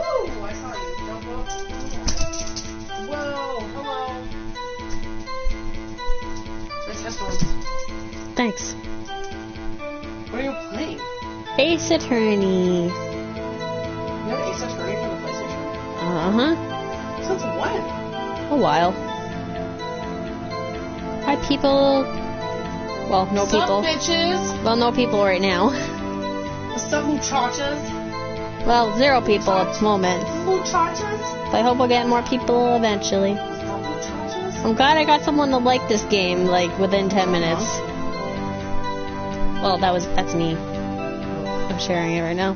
I saw you. Jump up. Whoa, hello. Nice headphones. Thanks. What are you playing? Ace Attorney. You have Ace Attorney for the PlayStation? Uh-huh. Since when? A while. Hi, people. Well, no What's people. up, bitches? Well, no people right now. What's up, muchachas? Well, 0 people at the moment. Muchachas? But I hope we'll get more people eventually. What's up, muchachas? I'm glad I got someone to like this game, like, within 10 minutes. Well, that's me. I'm sharing it right now.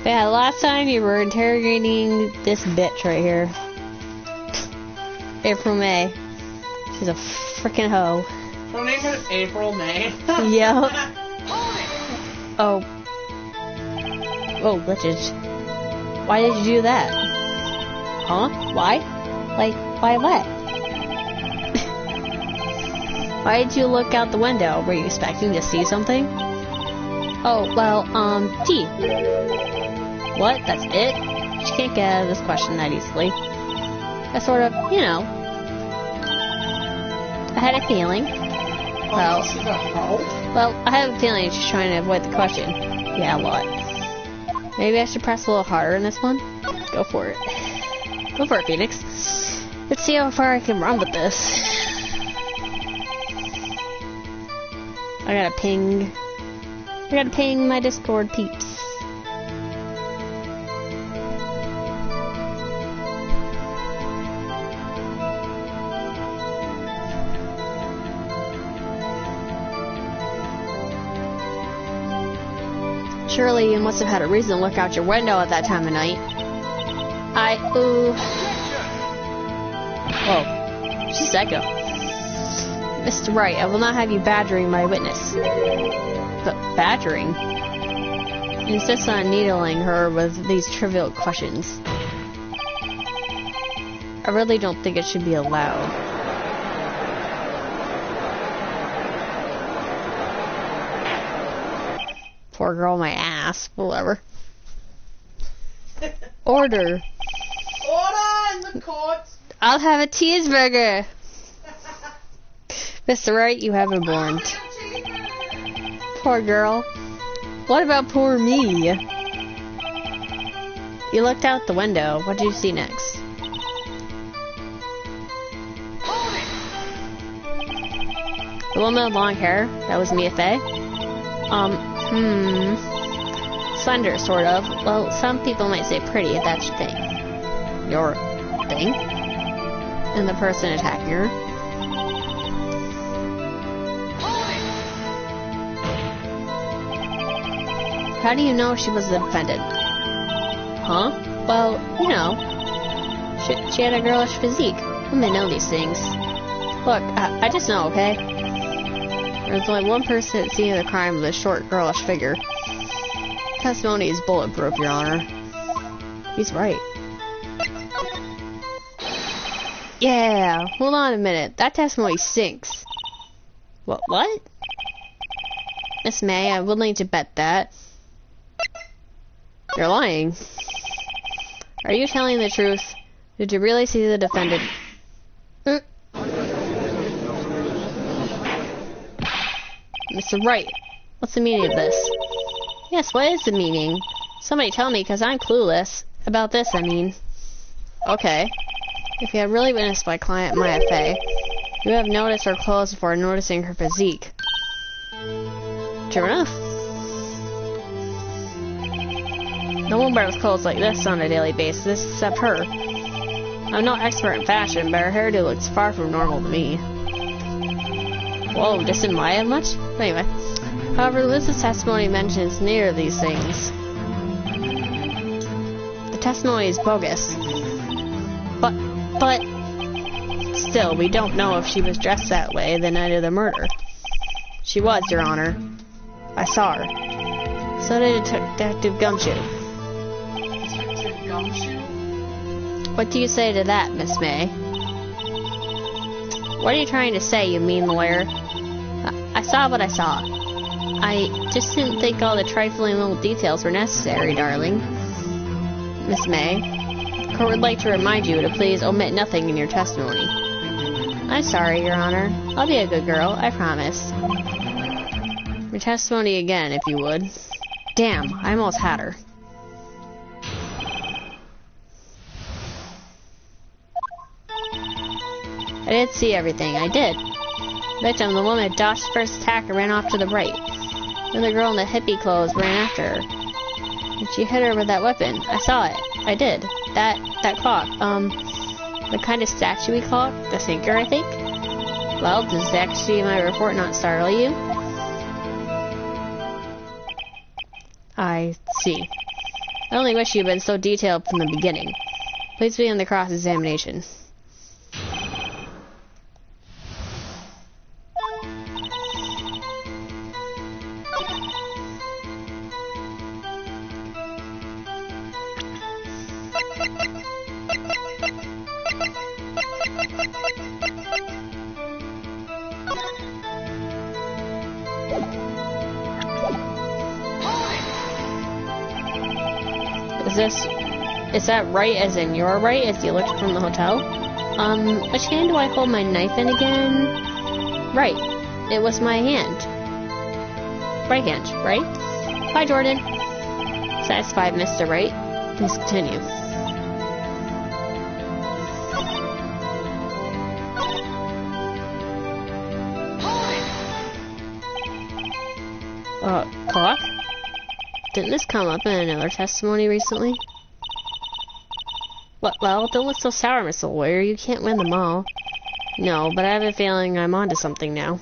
But yeah, last time you were interrogating this bitch right here. April May. She's a frickin' hoe. Her name is April May. Yeah. Oh. Oh, glitches. Why did you do that? Huh? Why? Like, why what? Why did you look out the window? Were you expecting to see something? Oh, well, tea. What? That's it? She can't get out of this question that easily. That's sort of, you know. I had a feeling. Well, she's a hoe? well, I have a feeling she's trying to avoid the question. Yeah, a lot. Maybe I should press a little harder in this one? Go for it. Go for it, Phoenix. Let's see how far I can run with this. I gotta ping my Discord peeps. Surely you must have had a reason to look out your window at that time of night. Whoa. She's psycho. Mr. Wright, I will not have you badgering my witness. But badgering? You insist on needling her with these trivial questions. I really don't think it should be allowed. Poor girl, my ass. Whatever. Order. Order in the court. I'll have a cheeseburger. Mr. Wright, you have been warned. Poor girl. What about poor me? You looked out the window. What did you see next? The woman with long hair? That was Mia Fey? Slender, sort of. Well, some people might say pretty, if that's your thing. Your thing? And the person attacking her? How do you know she was the defendant? Huh? Well, you know. She had a girlish physique. Who may know these things? Look, I just know, okay? There's only one person at the scene of the crime with a short, girlish figure. Testimony is bulletproof, Your Honor. He's right. Yeah, hold on a minute. That testimony stinks. What? Miss May, I'm willing to bet that. You're lying. Are you telling the truth? Did you really see the defendant? Mr. Wright, what's the meaning of this? Yes, what is the meaning? Somebody tell me, because I'm clueless. About this, I mean. Okay. If you had really witnessed my client, Maya Fey, you would have noticed her clothes before noticing her physique. True enough. No one wears clothes like this on a daily basis, except her. I'm no expert in fashion, but her hairdo looks far from normal to me. Whoa, doesn't Maya have much? Anyway. However, Liz's testimony mentions neither of these things. The testimony is bogus. But... Still, we don't know if she was dressed that way the night of the murder. She was, Your Honor. I saw her. So did Detective Gumshoe. Detective Gumshoe? What do you say to that, Miss May? What are you trying to say, you mean lawyer? I saw what I saw. I just didn't think all the trifling little details were necessary, darling. Miss May. The court would like to remind you to please omit nothing in your testimony. I'm sorry, Your Honor. I'll be a good girl, I promise. Your testimony again, if you would. Damn, I almost had her. I did see everything, I did. Victim, the woman dodged the first attack and ran off to the right. Then the girl in the hippie clothes ran after her. And she hit her with that weapon. I saw it. I did. That clock. The kind of statue-y clock? The thinker, I think? Well, does the accuracy of my report not startle you? I see. I only wish you had been so detailed from the beginning. Please begin the cross-examination. Is that right as in your right as you looked from the hotel? Which hand do I hold my knife in again? Right. It was my hand. Right hand, right? Bye, Jordan. Satisfied, Mr. Wright. Please continue. Clock? Didn't this come up in another testimony recently? Well, don't look so sour, Miss Lawyer. You can't win them all. No, but I have a feeling I'm onto something now.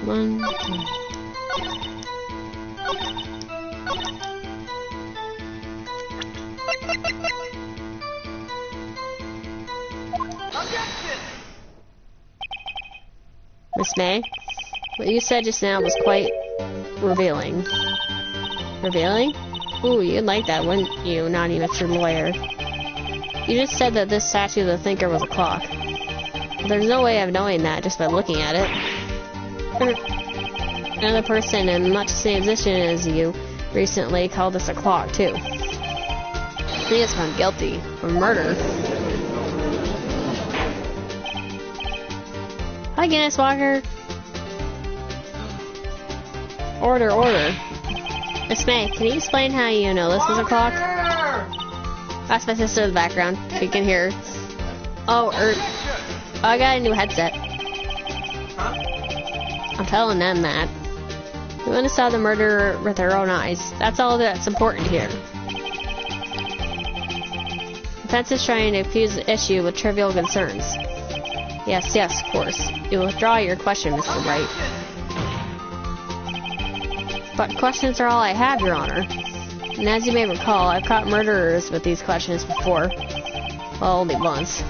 One, two. Miss May, what you said just now was quite revealing. Revealing? Ooh, you'd like that, wouldn't you, naughty Mr. Lawyer? You just said that this statue of the thinker was a clock. There's no way of knowing that just by looking at it. Another person in much the same position as you recently called this a clock, too. He is found guilty of murder. Hi, Guinness Walker. Order, order. Miss May, can you explain how you know this was a clock? That's my sister in the background. You can hear her. Oh, I got a new headset. I'm telling them that. The woman saw the murderer with her own eyes. That's all that's important here. The defense is trying to fuse the issue with trivial concerns. Yes, of course. You withdraw your question, Mr. Wright. But questions are all I have, Your Honor. And as you may recall, I've caught murderers with these questions before. Well, only once.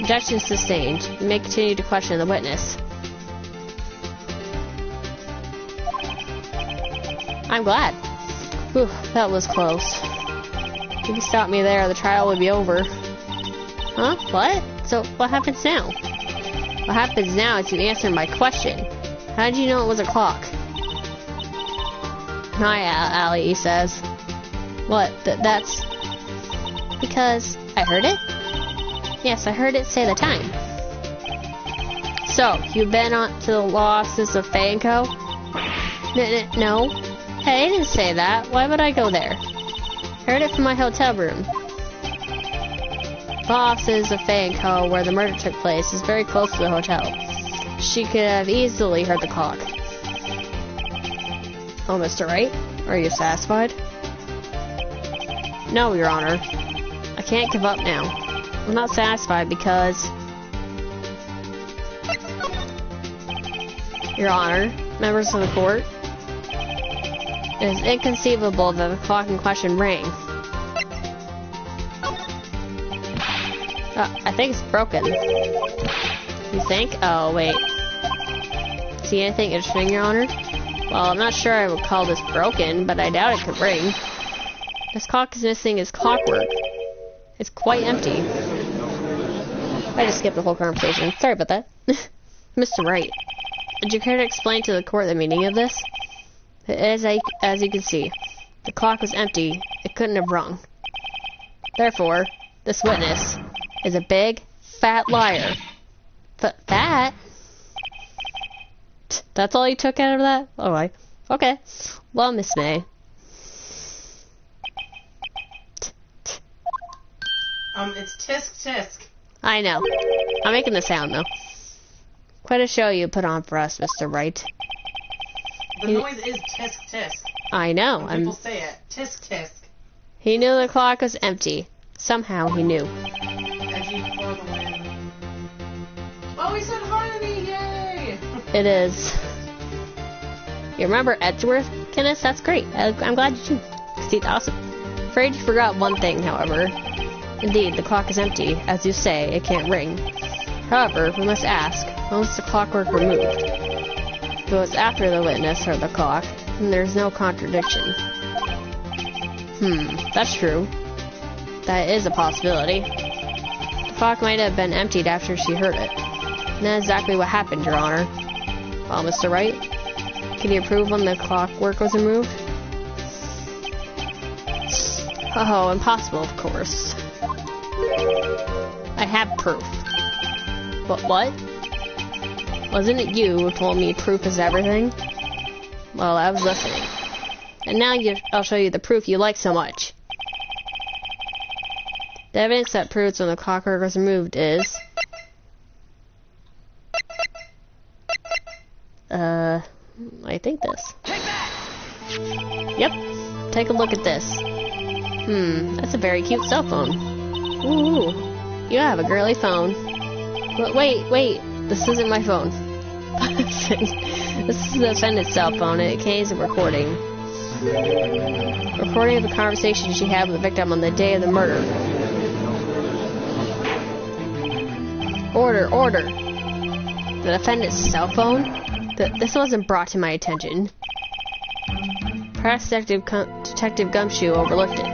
Objection sustained. You may continue to question the witness. I'm glad. Whew, that was close. If you can stop me there, the trial would be over. Huh? What? So, what happens now? What happens now is you answer my question. How did you know it was a clock? Hi, Allie, he says. What? That's... Because I heard it? Yes, I heard it say the time. So, you've been on to the law offices of Faye & Co.? No. Hey, I didn't say that. Why would I go there? I heard it from my hotel room. The offices of Faye & Co., where the murder took place, is very close to the hotel. She could have easily heard the clock. Oh, Mr. Wright, are you satisfied? No, Your Honor. I can't give up now. I'm not satisfied because... Your Honor, members of the court, it is inconceivable that the clock in question rang. I think it's broken. You think? Oh, wait. See anything interesting, Your Honor? Well, I'm not sure I would call this broken, but I doubt it could ring. This clock is missing its clockwork. It's quite empty. I just skipped the whole conversation. Sorry about that. Mr. Wright, would you care to explain to the court the meaning of this? As you can see, the clock was empty. It couldn't have rung. Therefore, this witness is a big, fat liar. Fat? That's all you took out of that? Alright. Okay. Well, Miss May. It's tisk tisk. I know. I'm making the sound, though. Quite a show you put on for us, Mr. Wright. The noise is tisk tisk. I know. When people say it. Tisk tisk. He knew the clock was empty. Somehow he knew. Edgy for the win. Oh, he said harmony! Yay! It is. You remember Edgeworth, Kenneth? That's great. I'm glad you do. See, awesome. Afraid you forgot one thing, however. Indeed, the clock is empty. As you say, it can't ring. However, we must ask, when was the clockwork removed? If it was after the witness heard the clock, then there's no contradiction. That's true. That is a possibility. The clock might have been emptied after she heard it. And that's exactly what happened, Your Honor. Well, Mr. Wright, can you prove when the clockwork was removed? Oh, impossible, of course. I have proof. But what? Wasn't it you who told me proof is everything? Well, I was listening. And now I'll show you the proof you like so much. The evidence that proves when the clockwork was removed is... I think this. Yep. Take a look at this. That's a very cute cell phone. Ooh, you have a girly phone. But wait, this isn't my phone. This is the defendant's cell phone, and it contains a recording. Recording of the conversation she had with the victim on the day of the murder. Order. The defendant's cell phone? This wasn't brought to my attention. Perhaps Detective Gumshoe overlooked it.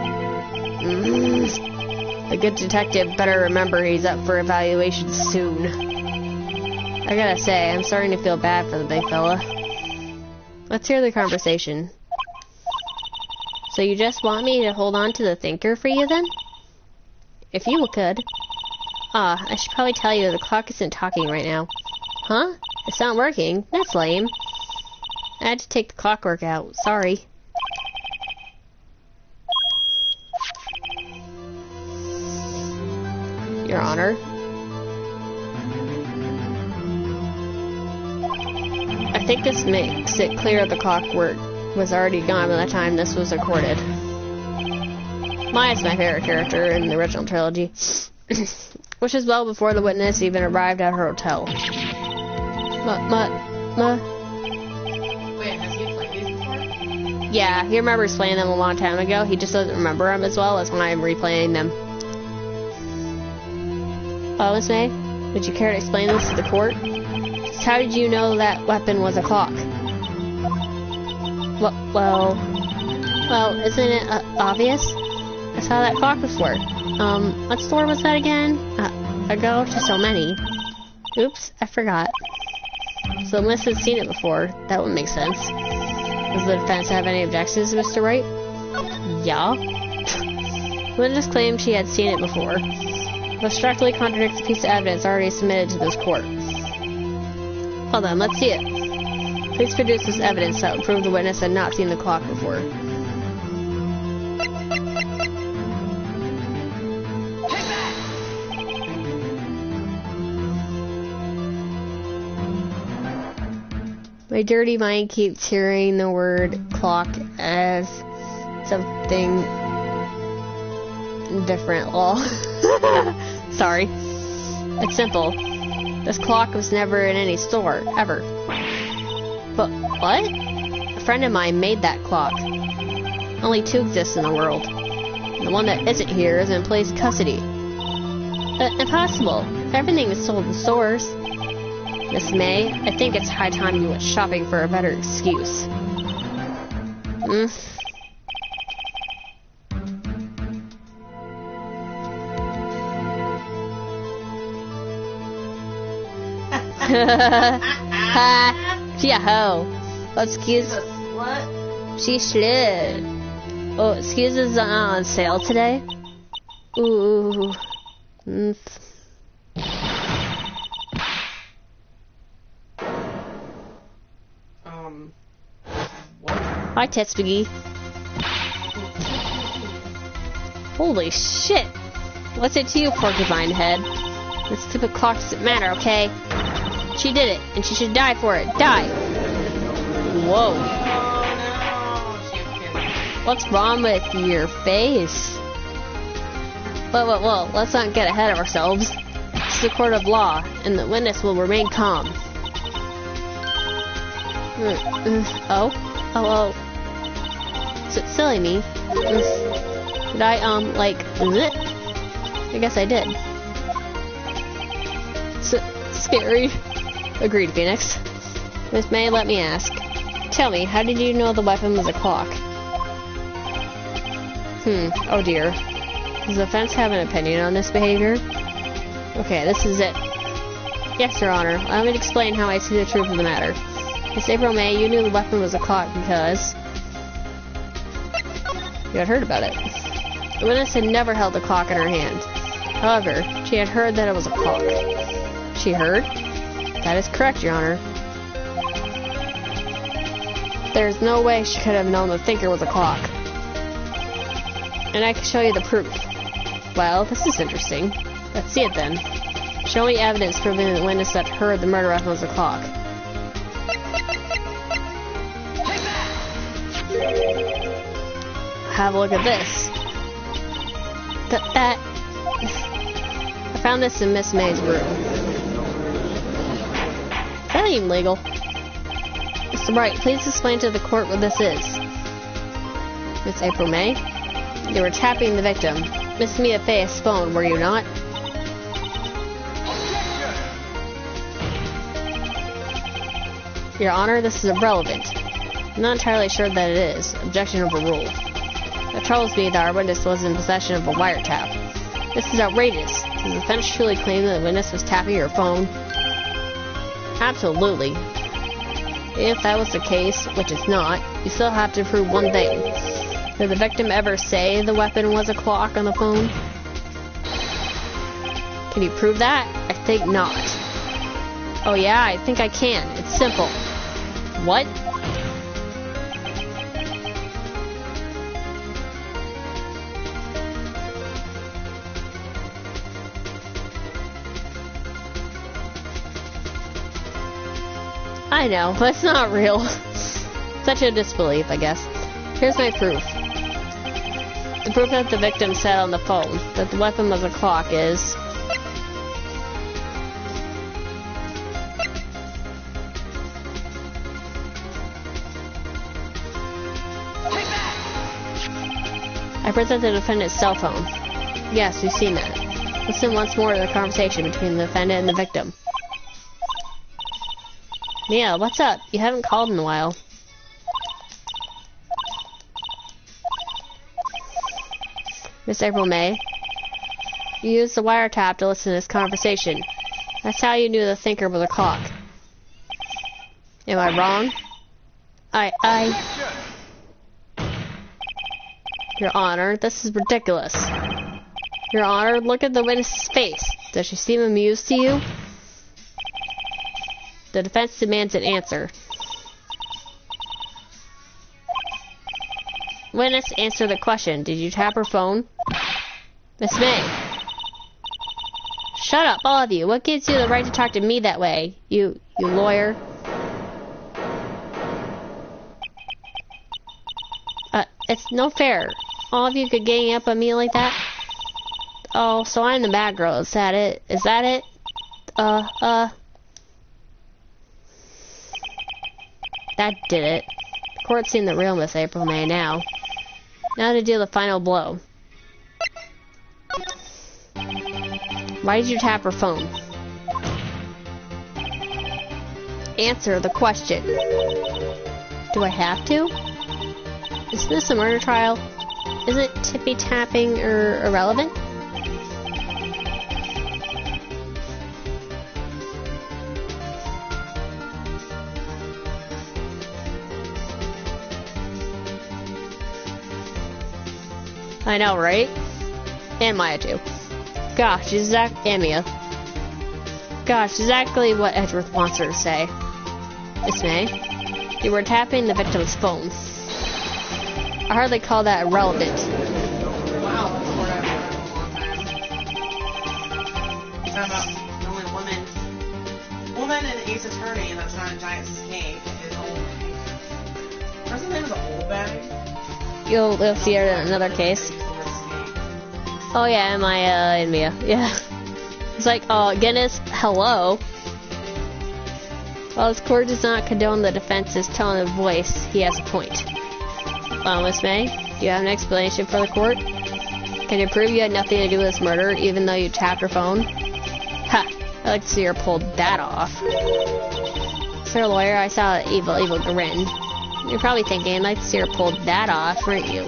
The good detective better remember he's up for evaluation soon. I gotta say, I'm starting to feel bad for the big fella. Let's hear the conversation. So you just want me to hold on to the thinker for you then? If you could. I should probably tell you the clock isn't talking right now. Huh? It's not working? That's lame. I had to take the clockwork out. Sorry. Your Honor. I think this makes it clear the clockwork was already gone by the time this was recorded. Maya's my favorite character in the original trilogy, which is well before the witness even arrived at her hotel. Wait, has he played these before? Yeah, he remembers playing them a long time ago. He just doesn't remember them as well. That's why I'm replaying them. Miss May, would you care to explain this to the court? Just how did you know that weapon was a clock? Well, isn't it obvious? I saw that clock before. What store was that again? I go to so many. Oops, I forgot. So Miss has seen it before. That would make sense. Does the defense have any objections, Mr. Wright? Yeah. Witness claimed she had seen it before, but directly contradicts a piece of evidence already submitted to this court. Well then, let's see it. Please produce this evidence that would prove the witness had not seen the clock before. My dirty mind keeps hearing the word clock as something different. Lol. Sorry. It's simple. This clock was never in any store, ever. But what? A friend of mine made that clock. Only 2 exist in the world. The one that isn't here is in police custody. Impossible. Everything is sold in stores. Miss May, I think it's high time you went shopping for a better excuse. Yahoo! Excuse. What? She slid. Oh, excuses are on sale today? Ooh. What? Hi, Tetsbiggy. Holy shit! What's it to you, porcupine head? This stupid clock doesn't matter, okay? She did it, and she should die for it. Die! Whoa. Oh no! She had What's wrong with your face? Whoa, let's not get ahead of ourselves. This is a court of law, and the witness will remain calm. Oh. Silly me. Did I, like, zit? I guess I did. Scary. Agreed, Phoenix. Miss May, let me ask. Tell me, how did you know the weapon was a clock? Oh dear. Does the defense have an opinion on this behavior? Okay, this is it. Yes, Your Honor. Allow me to explain how I see the truth of the matter. Miss April May, you knew the weapon was a clock because you had heard about it. The witness had never held a clock in her hand. However, she had heard that it was a clock. She heard? That is correct, Your Honor. There's no way she could have known the thinker was a clock. And I can show you the proof. Well, this is interesting. Let's see it then. Show me evidence proving the witness that heard the murder weapon was a clock. Have a look at this. I found this in Miss May's room. Is that even legal? Mr. Wright, please explain to the court what this is. Miss April May? You were tapping the victim. Miss Mia Faye's phone, were you not? Your Honor, this is irrelevant. I'm not entirely sure that it is. Objection overruled. It troubles me that our witness was in possession of a wiretap. This is outrageous. Does the defense truly claim that the witness was tapping her phone? Absolutely. If that was the case, which it's not, you still have to prove one thing. Did the victim ever say the weapon was a clock on the phone? Can you prove that? I think not. Oh yeah, I think I can. It's simple. What? I know, but it's not real. Such a disbelief, I guess. Here's my proof. The proof that the victim said on the phone that the weapon was a clock is... I present the defendant's cell phone. Yes, we've seen that. Listen once more to the conversation between the defendant and the victim. Mia, what's up? You haven't called in a while. Miss April May, you used the wiretap to listen to this conversation. That's how you knew the thinker was a clock. Am I wrong? Your Honor, this is ridiculous. Your Honor, look at the witness's face. Does she seem amused to you? The defense demands an answer. Witness, answer the question. Did you tap her phone? Miss May. Shut up, all of you. What gives you the right to talk to me that way? You lawyer. It's no fair. All of you could gang up on me like that? Oh, so I'm the bad girl. Is that it? Is that it? That did it. The court's seen the real Miss April May now. Now to deal the final blow. Why did you tap her phone? Answer the question. Do I have to? Is this a murder trial? Isn't tippy tapping irrelevant? I know, right? And Maya too. Gosh, and Mia. Gosh, exactly what Edgeworth wants her to say. Miss May, you were tapping the victim's phone. I hardly call that irrelevant. Wow, that's the word I've heard in a long time. Talking about the only woman in Ace Attorney that's not a giant snake is Old Bag. Her name is Old Bag. You'll see her in another case. Oh yeah, Maya and Mia. Yeah. It's like, oh, Guinness, hello. While this court does not condone the defense's tone of voice, he has a point. Well, Miss May, do you have an explanation for the court? Can you prove you had nothing to do with this murder, even though you tapped her phone? Ha! I'd like to see her pull that off. Sir Lawyer, I saw an evil grin. You're probably thinking, I'd like to see her pull that off, weren't you?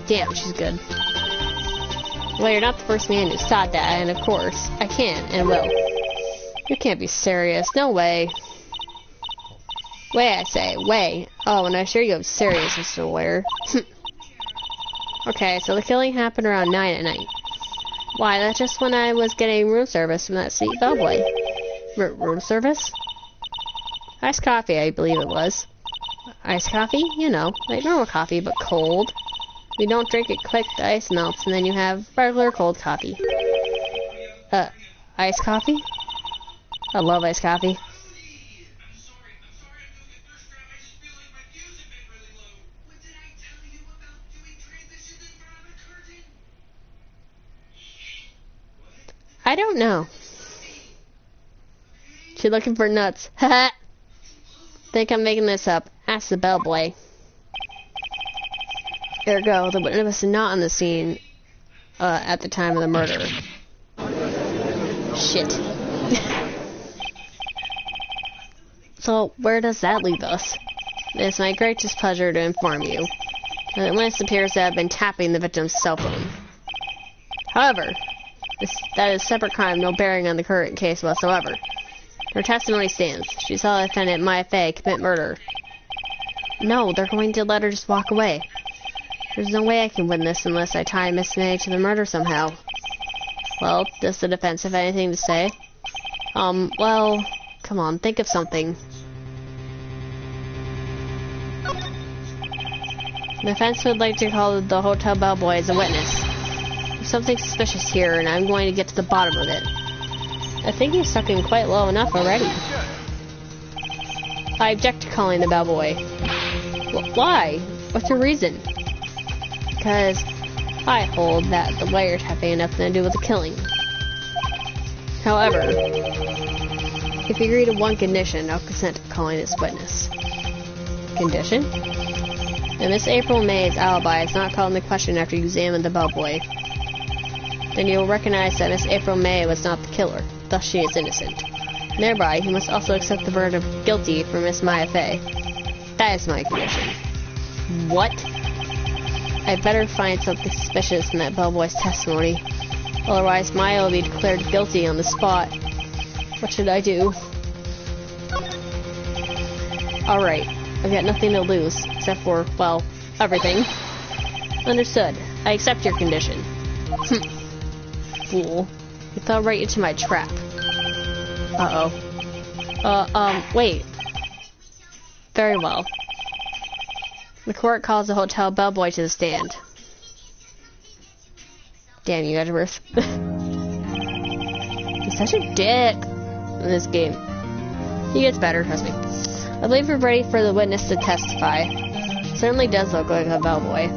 Damn, she's good. Well, you're not the first man who thought that, and of course, I can and will. You can't be serious. No way. Way, I say. Way. Oh, and I assure you I'm serious, Mr. Lawyer. Okay, so the killing happened around 9 at night. Why, that's just when I was getting room service from that sweet bellboy. Room service? Iced coffee, I believe it was. Iced coffee? You know, like normal coffee, but cold. We don't drink it quick, the ice melts, and then you have regular cold coffee. Iced coffee? I love iced coffee. I don't know. She's looking for nuts. Haha. Think I'm making this up. Ask the bellboy. Ergo, the witness was not on the scene at the time of the murder. Shit. So, where does that leave us? It is my greatest pleasure to inform you that the witness appears to have been tapping the victim's cell phone. However, that is a separate crime, no bearing on the current case whatsoever. Her testimony stands. She saw the defendant, Maya Fey, commit murder. No, they're going to let her just walk away. There's no way I can win this unless I tie Miss May to the murder somehow. Well, does the defense have anything to say? Well, come on, think of something. The defense would like to call the hotel bellboy as a witness. There's something suspicious here, and I'm going to get to the bottom of it. I think he's stuck in quite low enough already. I object to calling the bellboy. Why? What's your reason? Because I hold that the wiretapping had nothing to do with the killing. However, if you agree to one condition, I'll consent to calling this witness. Condition? And Miss April May's alibi is not called into question after you examine the bellboy. Then you will recognize that Miss April May was not the killer, thus she is innocent. And thereby, you must also accept the verdict of guilty for Miss Maya Fey. That is my condition. What? I better find something suspicious in that bellboy's testimony. Otherwise, Maya will be declared guilty on the spot. What should I do? Alright, I've got nothing to lose, except for, well, everything. Understood. I accept your condition. Fool. You fell right into my trap. Uh-oh. Wait. Very well. The court calls the hotel bellboy to the stand. Damn you, Edgeworth. He's such a dick in this game. He gets better, trust me. I believe we're ready for the witness to testify. Certainly does look like a bellboy.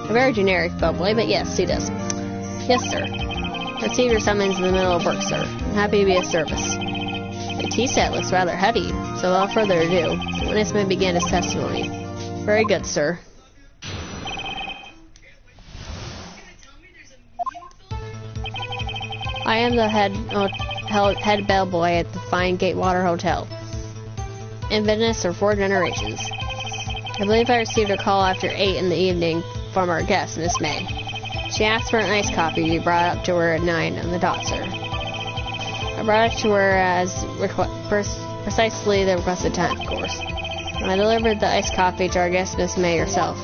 A very generic bellboy, but yes, he does. Yes, sir. Receive your summons in the middle of work, sir. I'm happy to be of service. The tea set looks rather heavy, so without further ado, the witness may begin his testimony. Very good, sir. I am the head bellboy at the fine Gatewater Hotel. In Venice for 4 generations. I believe I received a call after 8 in the evening from our guest, Miss May. She asked for an iced coffee to be brought up to her at 9 on the dot, sir. I brought it to her as precisely the requested time, of course. I delivered the iced coffee to our guest, Miss May herself.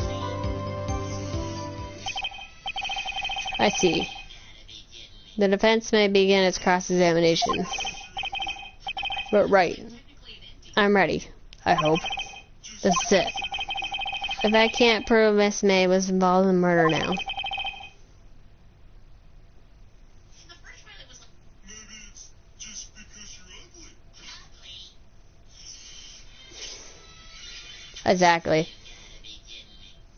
I see. The defense may begin its cross-examination. But right. I'm ready. I hope. This is it. If I can't prove Miss May was involved in murder now. Exactly.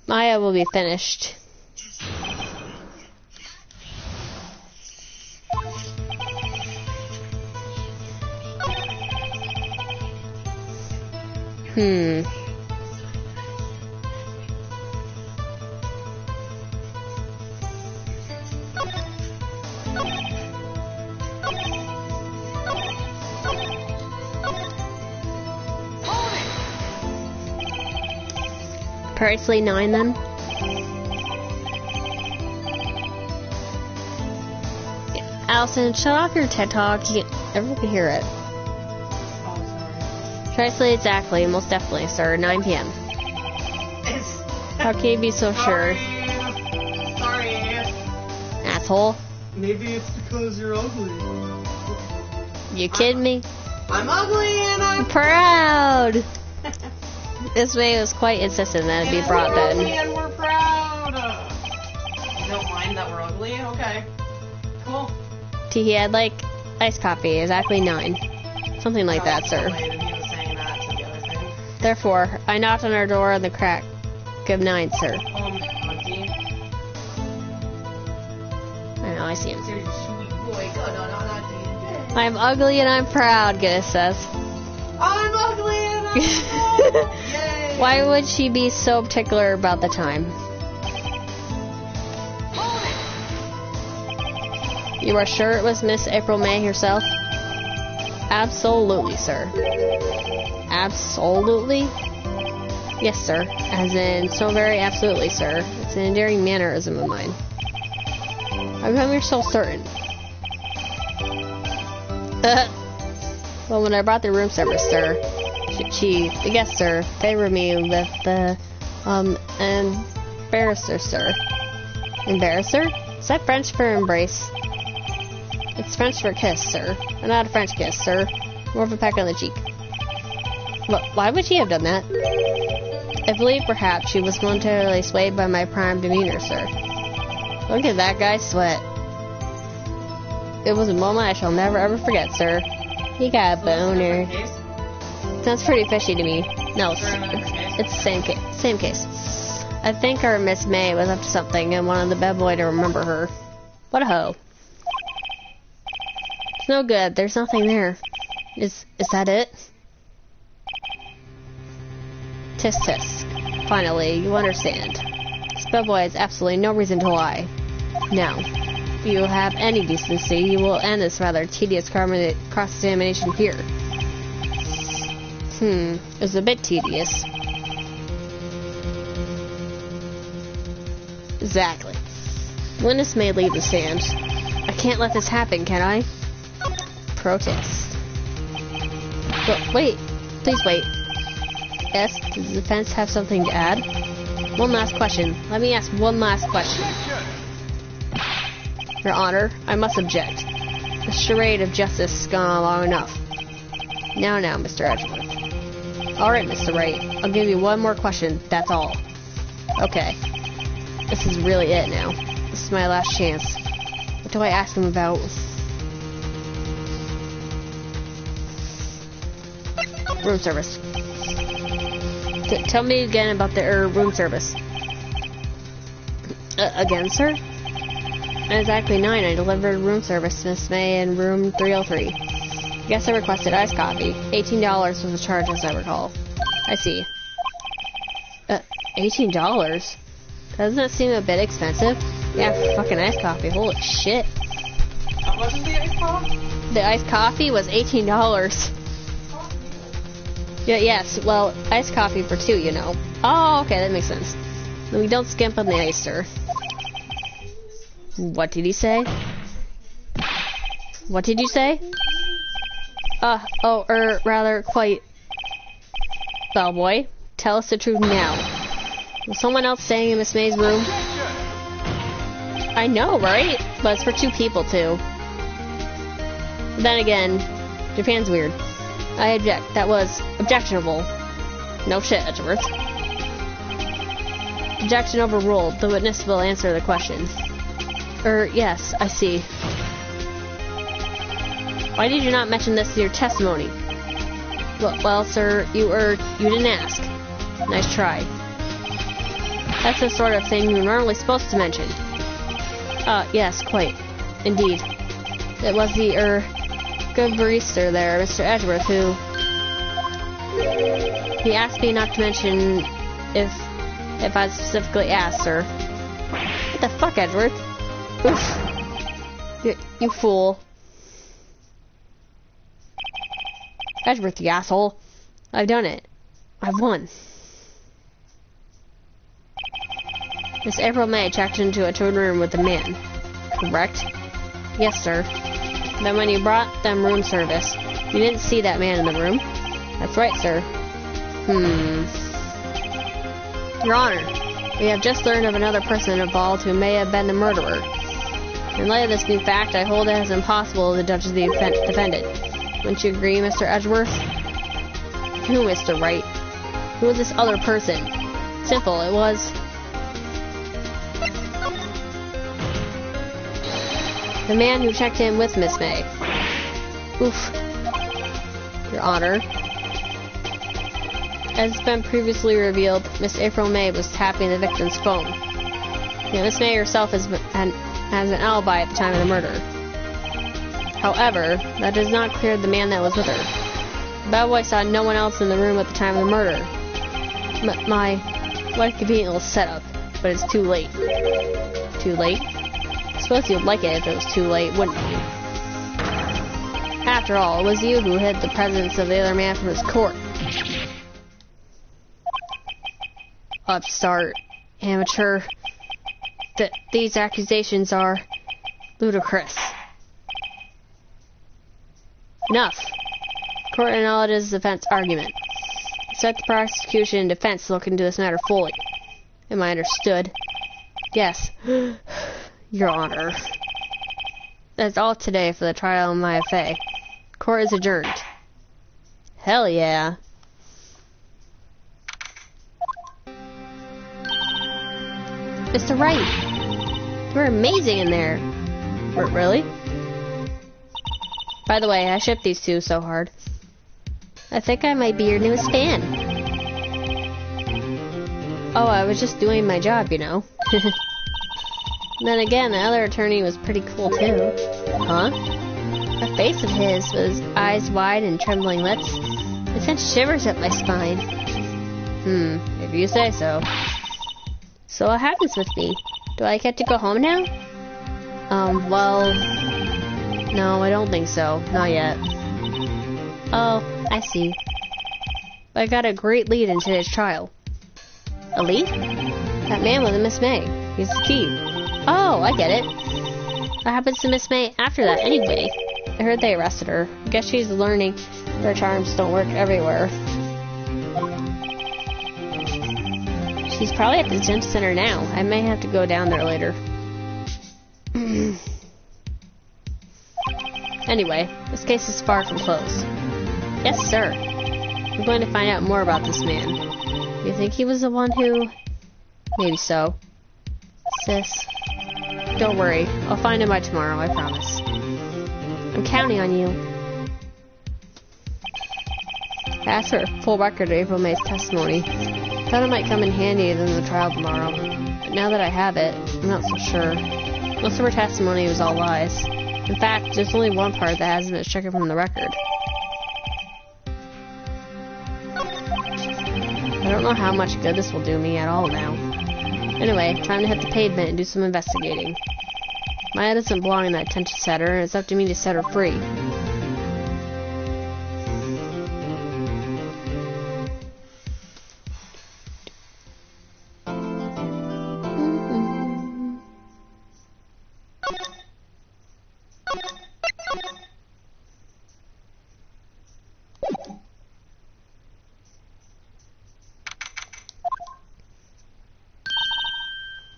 Maya will be finished. Precisely 9 then? Allison, shut off your TED Talk. Everyone can hear it. Precisely, exactly, most definitely, sir. 9 p.m. How can you be so sure? Sorry. Asshole. Maybe it's because you're ugly. You kidding me? I'm ugly and I'm proud. This way was quite insistent that it be brought then. And we're proud. You don't mind that we're ugly? Okay. Cool. He had like iced coffee, exactly 9. Something like that, sir. Therefore, I knocked on her door on the crack of 9, sir. I know, I see him. I'm ugly and I'm proud, Guinness says. I'm ugly and I'm proud! Yay! Why would she be so particular about the time? You are sure it was Miss April May herself? Absolutely, sir. Absolutely? Yes, sir. As in, so very absolutely, sir. It's an endearing mannerism of mine. How come you're so certain? Well, when I brought the room service, sir, the guest, sir, favored me with the, embarrasser, sir. Embarrasser? Is that French for embrace? It's French for kiss, sir. And not a French kiss, sir. More of a peck on the cheek. But why would she have done that? I believe perhaps she was momentarily swayed by my prime demeanor, sir. Look at that guy sweat. It was a moment I shall never ever forget, sir. He got a boner. Sounds pretty fishy to me. No, it's the same case. I think our Miss May was up to something and wanted the bellboy to remember her. What a hoe. It's no good. There's nothing there. Is that it? Tisk tisk. Finally, you understand. This bellboy has absolutely no reason to lie. Now, if you have any decency, you will end this rather tedious cross-examination here. It's a bit tedious. Exactly. Witness may leave the stand. I can't let this happen, can I? Protest. But wait. Please wait. Yes, does the defense have something to add? One last question. Let me ask one last question. Your Honor, I must object. The charade of justice has gone on long enough. Now, Mr. Edgeworth. Alright, Mr. Wright. I'll give you one more question, that's all. Okay. This is really it now. This is my last chance. What do I ask him about? Room service. Tell me again about the room service. Again, sir? At exactly 9, I delivered room service to Miss May in room 303. Guess I requested iced coffee. $18 was the charge, as I recall. I see. $18? Doesn't that seem a bit expensive? Yeah, fucking iced coffee. Holy shit. How much is the iced coffee? The iced coffee was $18. Yeah, yes, well, iced coffee for 2, you know. Oh, okay, that makes sense. We don't skimp on the ice, sir. What did he say? What did you say? Rather, quite... Bellboy, tell us the truth now. Was someone else staying in Miss May's room? I know, right? But it's for 2 people, too. But then again, Japan's weird. I object. That was objectionable. No shit, Edgeworth. Objection overruled. The witness will answer the question. Yes, I see. Why did you not mention this in your testimony? Well, sir, you didn't ask. Nice try. That's the sort of thing you're normally supposed to mention. Yes, quite. Indeed. It was the, good barista there, Mr. Edgeworth, who... He asked me not to mention if I specifically asked, sir. What the fuck, Edgeworth? Oof. You fool. Edgeworth, you asshole. I've done it. I've won. Miss April May checked into a toad room with a man. Correct? Yes, sir. Then when you brought them room service, you didn't see that man in the room? That's right, sir. Your Honor, we have just learned of another person involved who may have been the murderer. In light of this new fact, I hold it as impossible to judge the defendant. Wouldn't you agree, Mr. Edgeworth? Who, Mr. Wright? Who was this other person? Simple, it was... the man who checked in with Miss May. Oof. Your Honor. As has been previously revealed, Miss April May was tapping the victim's phone. Miss May herself has an alibi at the time of the murder. However, that does not clear the man that was with her. The bellboy saw no one else in the room at the time of the murder. What a convenient little setup, but it's too late. Too late? I suppose you'd like it if it was too late, wouldn't you? After all, it was you who hid the presence of the other man from his court. Upstart. Amateur. These accusations are ludicrous. Enough. Court acknowledges the defense argument. Expect the prosecution and defense to look into this matter fully. Am I understood? Yes. Your Honor. That's all today for the trial of my affair. Court is adjourned. Hell yeah. Mr. Wright! You're amazing in there! Really? By the way, I shipped these 2 so hard. I think I might be your newest fan. Oh, I was just doing my job, you know. Then again, the other attorney was pretty cool too. Huh? That face of his, with his eyes wide and trembling lips, it sent shivers up my spine. If you say so. So what happens with me? Do I get to go home now? Well... No, I don't think so. Not yet. Oh, I see. But I got a great lead in today's trial. A lead? That man was Miss May. He's the key. Oh, I get it. What happens to Miss May after that, anyway? I heard they arrested her. I guess she's learning her charms don't work everywhere. She's probably at the gym center now. I may have to go down there later. Anyway, this case is far from closed. Yes, sir. I'm going to find out more about this man. You think he was the one who... Maybe so. Sis. Don't worry. I'll find him by tomorrow, I promise. I'm counting on you. I asked for a full record of April May's testimony. Thought it might come in handy in the trial tomorrow. But now that I have it, I'm not so sure. Most of her testimony was all lies. In fact, there's only one part that hasn't been stricken from the record. I don't know how much good this will do me at all now. Anyway, time to hit the pavement and do some investigating. Maya doesn't belong in that tent to set her, and it's up to me to set her free.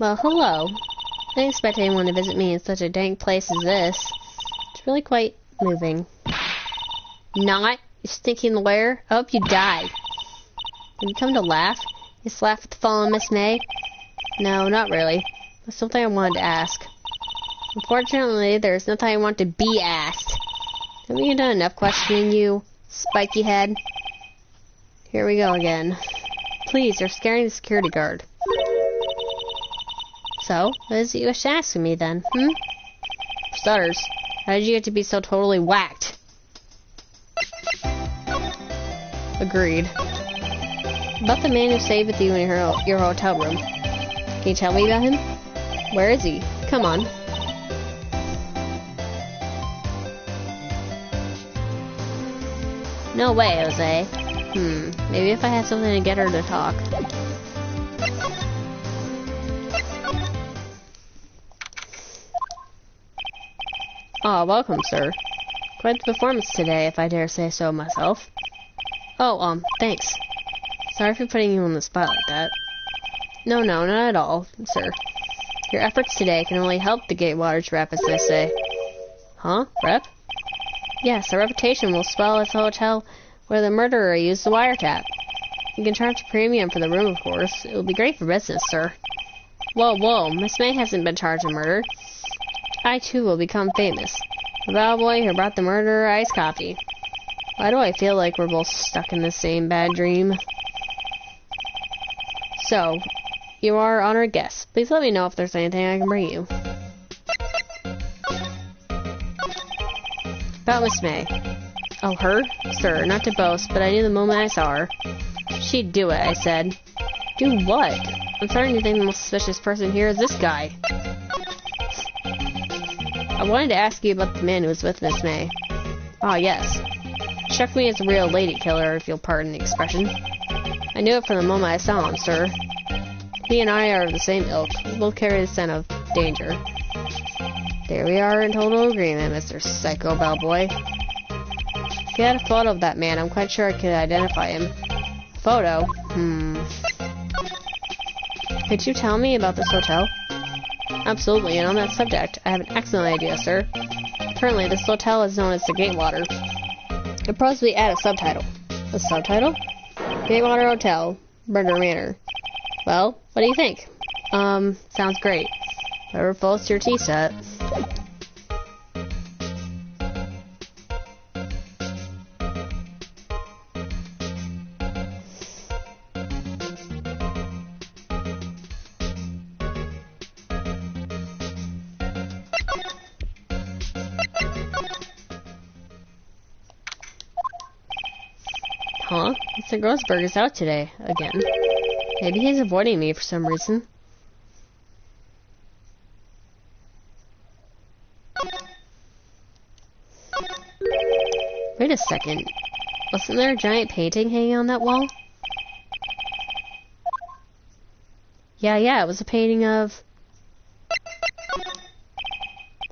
Well, hello. I didn't expect anyone to visit me in such a dank place as this. It's really quite moving. Not? You stinking lawyer? I hope you die. Have you come to laugh? Just laugh at the fallen Miss May? No, not really. There's something I wanted to ask. Unfortunately, there's nothing I want to be asked. Haven't you done enough questioning, you spiky head? Here we go again. Please, you're scaring the security guard. So, what is it you wish to ask me then, For starters, how did you get to be so totally whacked? Agreed. About the man who stayed with you in your hotel room. Can you tell me about him? Where is he? Come on. No way, Jose. Maybe if I had something to get her to talk. Ah, welcome, sir. Quite the performance today, if I dare say so myself. Oh, thanks. Sorry for putting you on the spot like that. No, not at all, sir. Your efforts today can only help the Gatewaters rep, as they say. Huh? Rep? Yes, our reputation will swell as the hotel where the murderer used the wiretap. You can charge a premium for the room, of course. It will be great for business, sir. Whoa, Miss May hasn't been charged with murder. I, too, will become famous. The bellboy who brought the murderer iced coffee. Why do I feel like we're both stuck in the same bad dream? So, you are our honored guest. Please let me know if there's anything I can bring you. About Miss May. Oh, her? Sir, not to boast, but I knew the moment I saw her. She'd do it, I said. Do what? I'm starting to think the most suspicious person here is this guy. I wanted to ask you about the man who was with Miss May. Ah, yes. Struck me as a real lady killer, if you'll pardon the expression. I knew it from the moment I saw him, sir. He and I are of the same ilk. We both carry the scent of danger. There we are in total agreement, Mr. Psycho Bellboy. If you had a photo of that man, I'm quite sure I could identify him. Photo? Could you tell me about this hotel? Absolutely, and on that subject, I have an excellent idea, sir. Currently, this hotel is known as the Gatewater. I'd probably add a subtitle. A subtitle? Gatewater Hotel, Murder Manor. Well, what do you think? Sounds great. Whatever floats your tea set. Huh? Mr. Grossberg is out today, again. Maybe he's avoiding me for some reason. Wait a second. Wasn't there a giant painting hanging on that wall? Yeah, it was a painting of...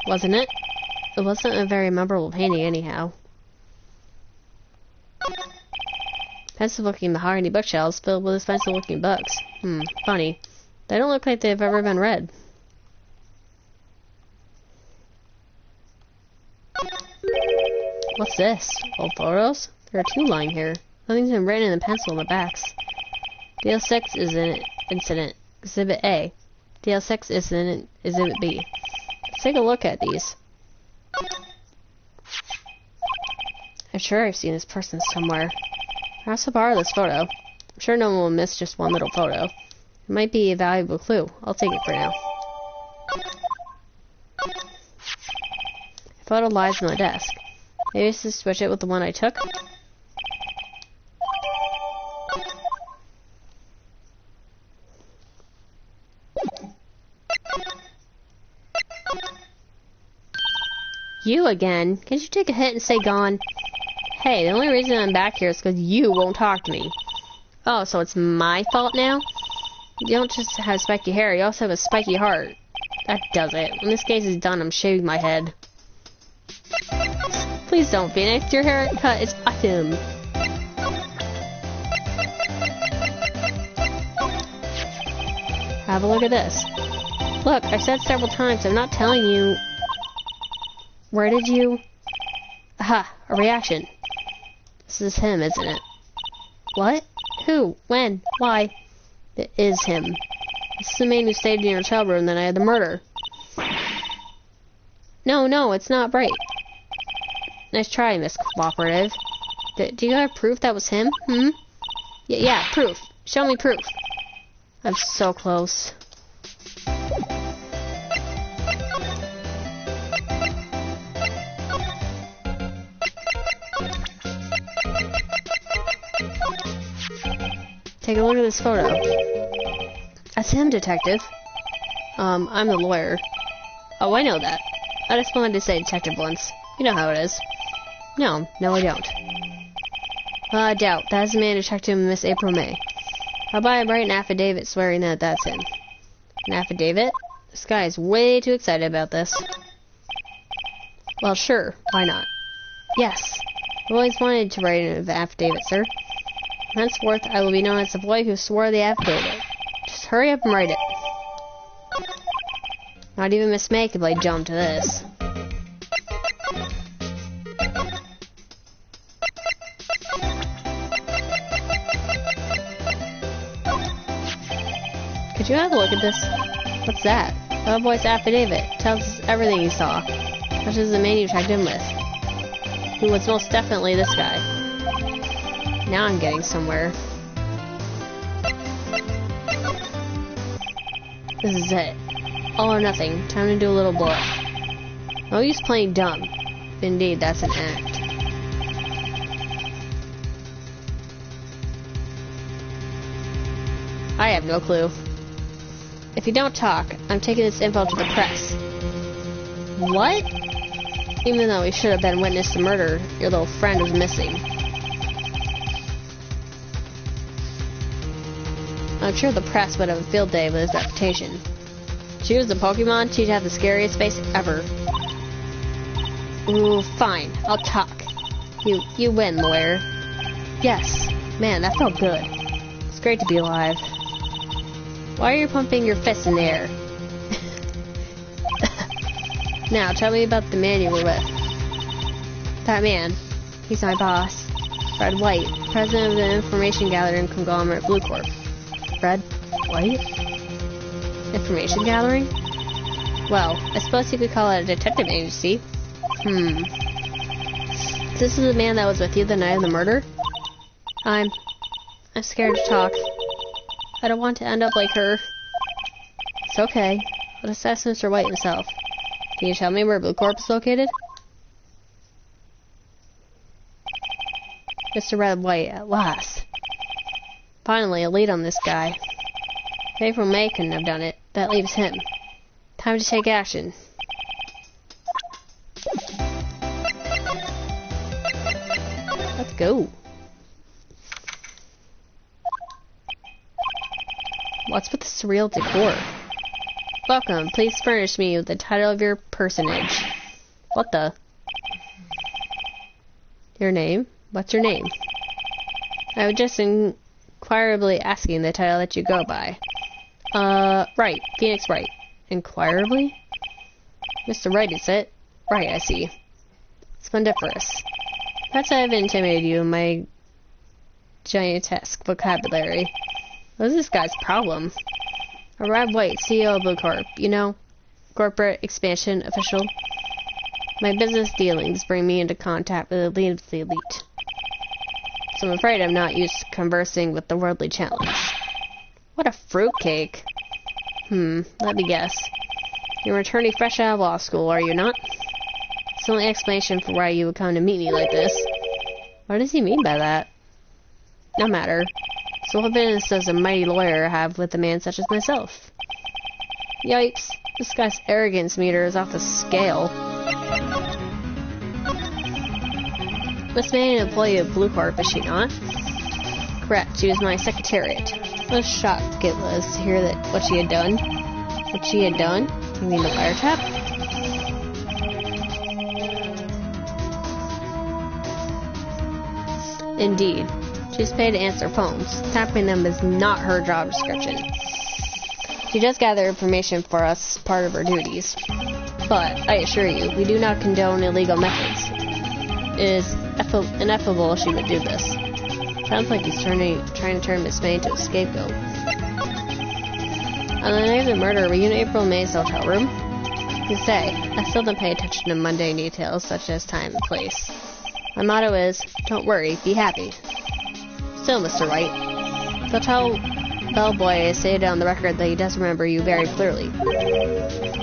Wasn't it? It wasn't a very memorable painting anyhow. Pensive-looking mahogany bookshelves filled with expensive-looking books. Funny. They don't look like they've ever been read. What's this? Old photos? There are two lying here. Nothing's been written in pencil on the backs. DL6 is in incident Exhibit A. DL6 is in Exhibit B. Let's take a look at these. I'm sure I've seen this person somewhere. I also borrow this photo. I'm sure no one will miss just one little photo. It might be a valuable clue. I'll take it for now. The photo lies on the desk. Maybe it's to switch it with the one I took? You again? Can't you take a hit and stay gone? Hey, the only reason I'm back here is because you won't talk to me. Oh, so it's my fault now? You don't just have spiky hair, you also have a spiky heart. That does it. When this case is done, I'm shaving my head. Please don't, Phoenix. Your haircut is awesome. Have a look at this. Look, I've said several times, I'm not telling you. Where did you... Aha, a reaction. This is him, isn't it? What? Who? When? Why? It is him. This is the man who stayed in your hotel room the night of the murder. No, it's not Wright. Nice try, Miss Cooperative. Do you have proof that was him? Yeah, proof. Show me proof. I'm so close. Take a look at this photo. That's him, Detective. I'm the lawyer. Oh, I know that. I just wanted to say detective once. You know how it is. No, I don't. I doubt. That's the man who checked him, Miss April May. How about I write an affidavit swearing that that's him? An affidavit? This guy is way too excited about this. Well, sure. Why not? Yes. I've always wanted to write an affidavit, sir. Henceforth, I will be known as the boy who swore the affidavit. Just hurry up and write it. Not even Miss May could lay jump to this. Could you have a look at this? What's that? The boy's affidavit tells us everything he saw, such as the man you checked in with, who was most definitely this guy. Now I'm getting somewhere. This is it. All or nothing. Time to do a little blow. No use playing dumb. Indeed, that's an act. I have no clue. If you don't talk, I'm taking this info to the press. What? Even though he should have been witness to murder, your little friend was missing. I'm sure the press would have a field day with his reputation. If she was a Pokemon, she'd have the scariest face ever. Ooh, fine. I'll talk. You win, lawyer. Yes. Man, that felt good. It's great to be alive. Why are you pumping your fists in the air? Now, tell me about the man you were with. That man. He's my boss. Fred White, president of the information gathering conglomerate Blue Corp. Fred White? Information gathering? Well, I suppose you could call it a detective agency. This is the man that was with you the night of the murder? I'm scared to talk. I don't want to end up like her. It's okay. I'll just ask Mr. White himself. Can you tell me where Blue Corp is located? Mr. Red White, at last. Finally, a lead on this guy. April May couldn't have done it. That leaves him. Time to take action. Let's go. What's with the surreal decor? Welcome. Please furnish me with the title of your personage. What the? Your name? What's your name? I was just inquirably asking the title that you go by. Wright. Phoenix Wright. Inquirably? Mr. Wright, is it? Right, I see. Splendiferous. Perhaps I have intimidated you in my giantesque vocabulary. What is this guy's problem? Rob White, CEO of Blue Corp. You know, corporate expansion official. My business dealings bring me into contact with the lead of the elite. so I'm afraid I'm not used to conversing with the worldly challenge. What a fruitcake. Let me guess. You're returning fresh out of law school, are you not? It's the only explanation for why you would come to meet me like this. What does he mean by that? No matter. So what business does a mighty lawyer have with a man such as myself? Yikes. This guy's arrogance meter is off the scale. Miss May, an employee of Blue Corp, is she not? Correct. She was my secretariat. I was shocked it was to hear that what she had done. What she had done? You mean the wiretap? Indeed. She's paid to answer phones. Tapping them is not her job description. She does gather information for us as part of her duties. But, I assure you, we do not condone illegal methods. It is ineffable she would do this. Sounds like he's trying to turn Miss May into a scapegoat. On the night of the murder, were you in April May's hotel room? You say, I still don't pay attention to mundane details such as time and place. My motto is, don't worry, be happy. Still, Mr. Wright, the hotel bellboy has stated on the record that he does remember you very clearly.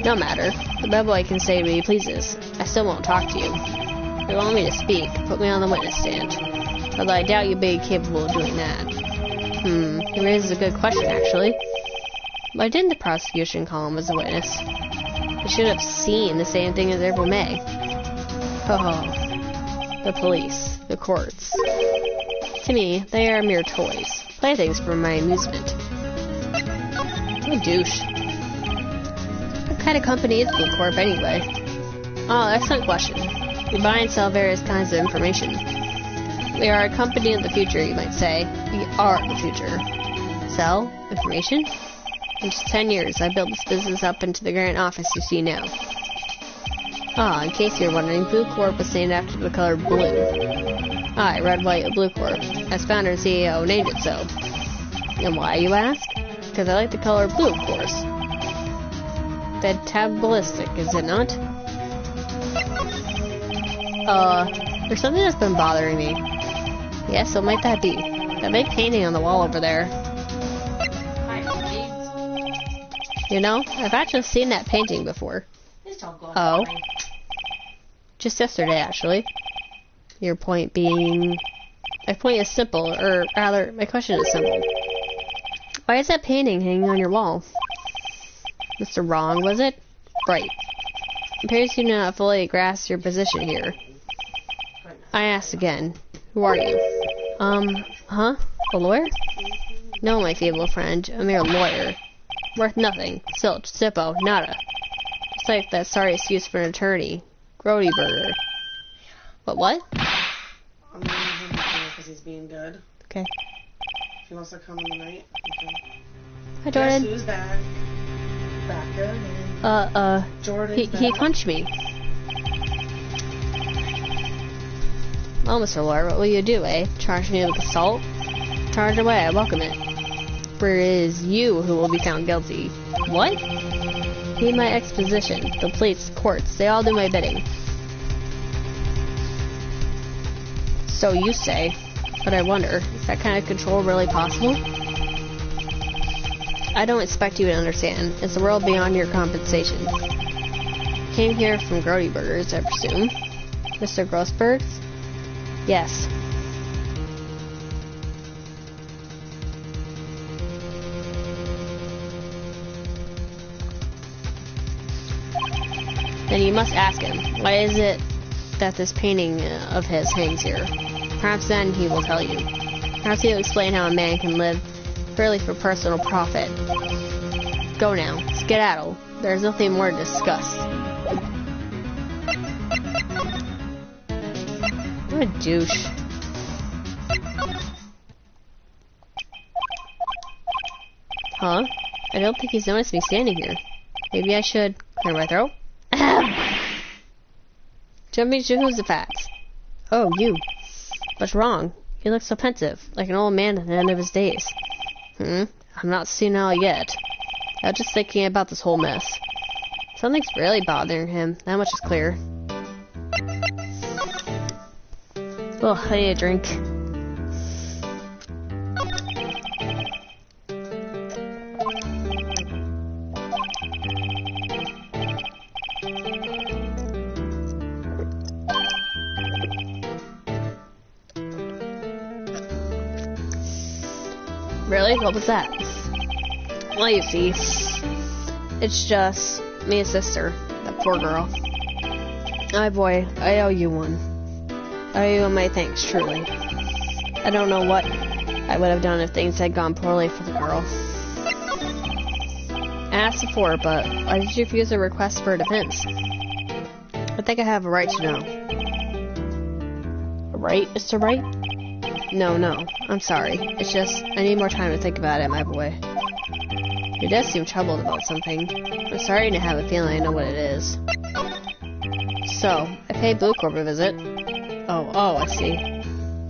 No matter. The bellboy can say what he pleases. I still won't talk to you. If you want me to speak, put me on the witness stand. Although I doubt you'd be capable of doing that. He raises a good question, actually. Why didn't the prosecution call him as a witness? They should have seen the same thing as April May. Oh, the police, the courts. To me, they are mere toys, playthings for my amusement. What a douche. What kind of company is Blue Corp anyway? Oh, excellent question. We buy and sell various kinds of information. We are a company of the future, you might say. We are the future. Sell? Information? In just 10 years, I built this business up into the grand office you see now. Ah, in case you're wondering, Blue Corp was named after the color blue. Aye, red, white, Blue Corp. As founder and CEO named it so. And why, you ask? Because I like the color blue, of course. Fantablistic, is it not? There's something that's been bothering me. Yes, what might that be? That big painting on the wall over there. You know, I've actually seen that painting before. Oh. Just yesterday, actually. Your point being... My point is simple, or rather, my question is simple. Why is that painting hanging on your wall? Mr. Wrong, was it? Right. It appears you do not fully grasp your position here. I ask again. Who are you? A lawyer? No, my feeble friend. A mere lawyer. Worth nothing. Silch, sippo, nada. Just like that sorry excuse for an attorney. Grody burger. What? I'm gonna leave him because he's being good. Okay. If he wants to come in the night, okay. Hi, Jordan. Guess who's back? Back again. Jordan's he punched me. Well, Mr. Lawyer, what will you do, eh? Charge me with assault? Charge away, I welcome it. For it is you who will be found guilty. What? Heed my exposition. The police, courts, they all do my bidding. So you say. But I wonder, is that kind of control really possible? I don't expect you to understand. It's the world beyond your compensation. Came here from Grody Burgers, I presume. Mr. Grossberg's? Yes. Then you must ask him, why is it that this painting of his hangs here? Perhaps then he will tell you. Perhaps he'll explain how a man can live purely for personal profit. Go now, skedaddle. There's nothing more to discuss. What a douche. Huh? I don't think he's noticed me standing here. Maybe I should clear my throat? Jumping Jehoshaphat. Oh, you. What's wrong? He looks so pensive, like an old man at the end of his days. I'm not senile yet. I was just thinking about this whole mess. Something's really bothering him. That much is clear. Oh, I need a drink. Really? What was that? Well, you see, it's just me and sister, that poor girl. My boy, I owe you one. I owe you my thanks, truly. I don't know what I would have done if things had gone poorly for the girl. I asked before, but why did you refuse a request for defense? I think I have a right to know. A right, Mr. Wright? No, I'm sorry. It's just, I need more time to think about it, my boy. He does seem troubled about something. I'm starting to have a feeling I know what it is. So, I paid Blue Corp a visit. Oh, I see.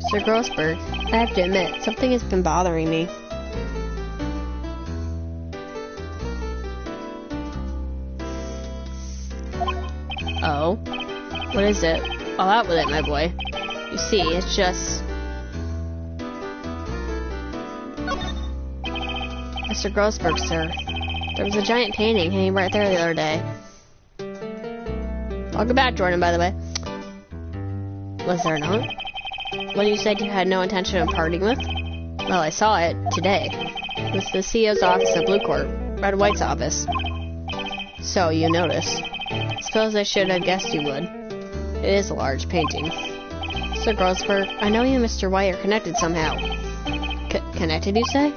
Sir Grossberg, I have to admit, something has been bothering me. Oh? What is it? All out with it, my boy. You see, it's just... Mr. Grossberg, sir. There was a giant painting hanging right there the other day. Welcome back, Jordan, by the way. Was there not? When you said you had no intention of parting with? Well, I saw it today. It was the CEO's office at Blue Court, Red White's office. So, you noticed. Suppose I should have guessed you would. It is a large painting. Sir Grossberg, I know you and Mr. White are connected somehow. Connected, you say?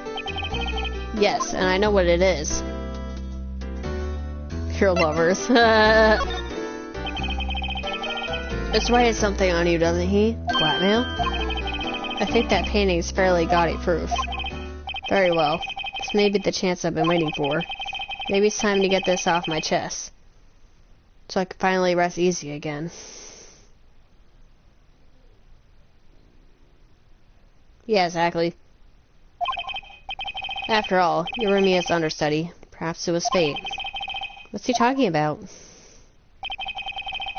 Yes, and I know what it is. You're lovers. Mr. White has something on you, doesn't he? Blackmail? I think that painting's fairly gaudy proof. Very well. This may be the chance I've been waiting for. Maybe it's time to get this off my chest. So I can finally rest easy again. Yeah, exactly. After all, you were Mia's understudy. Perhaps it was fate. What's he talking about?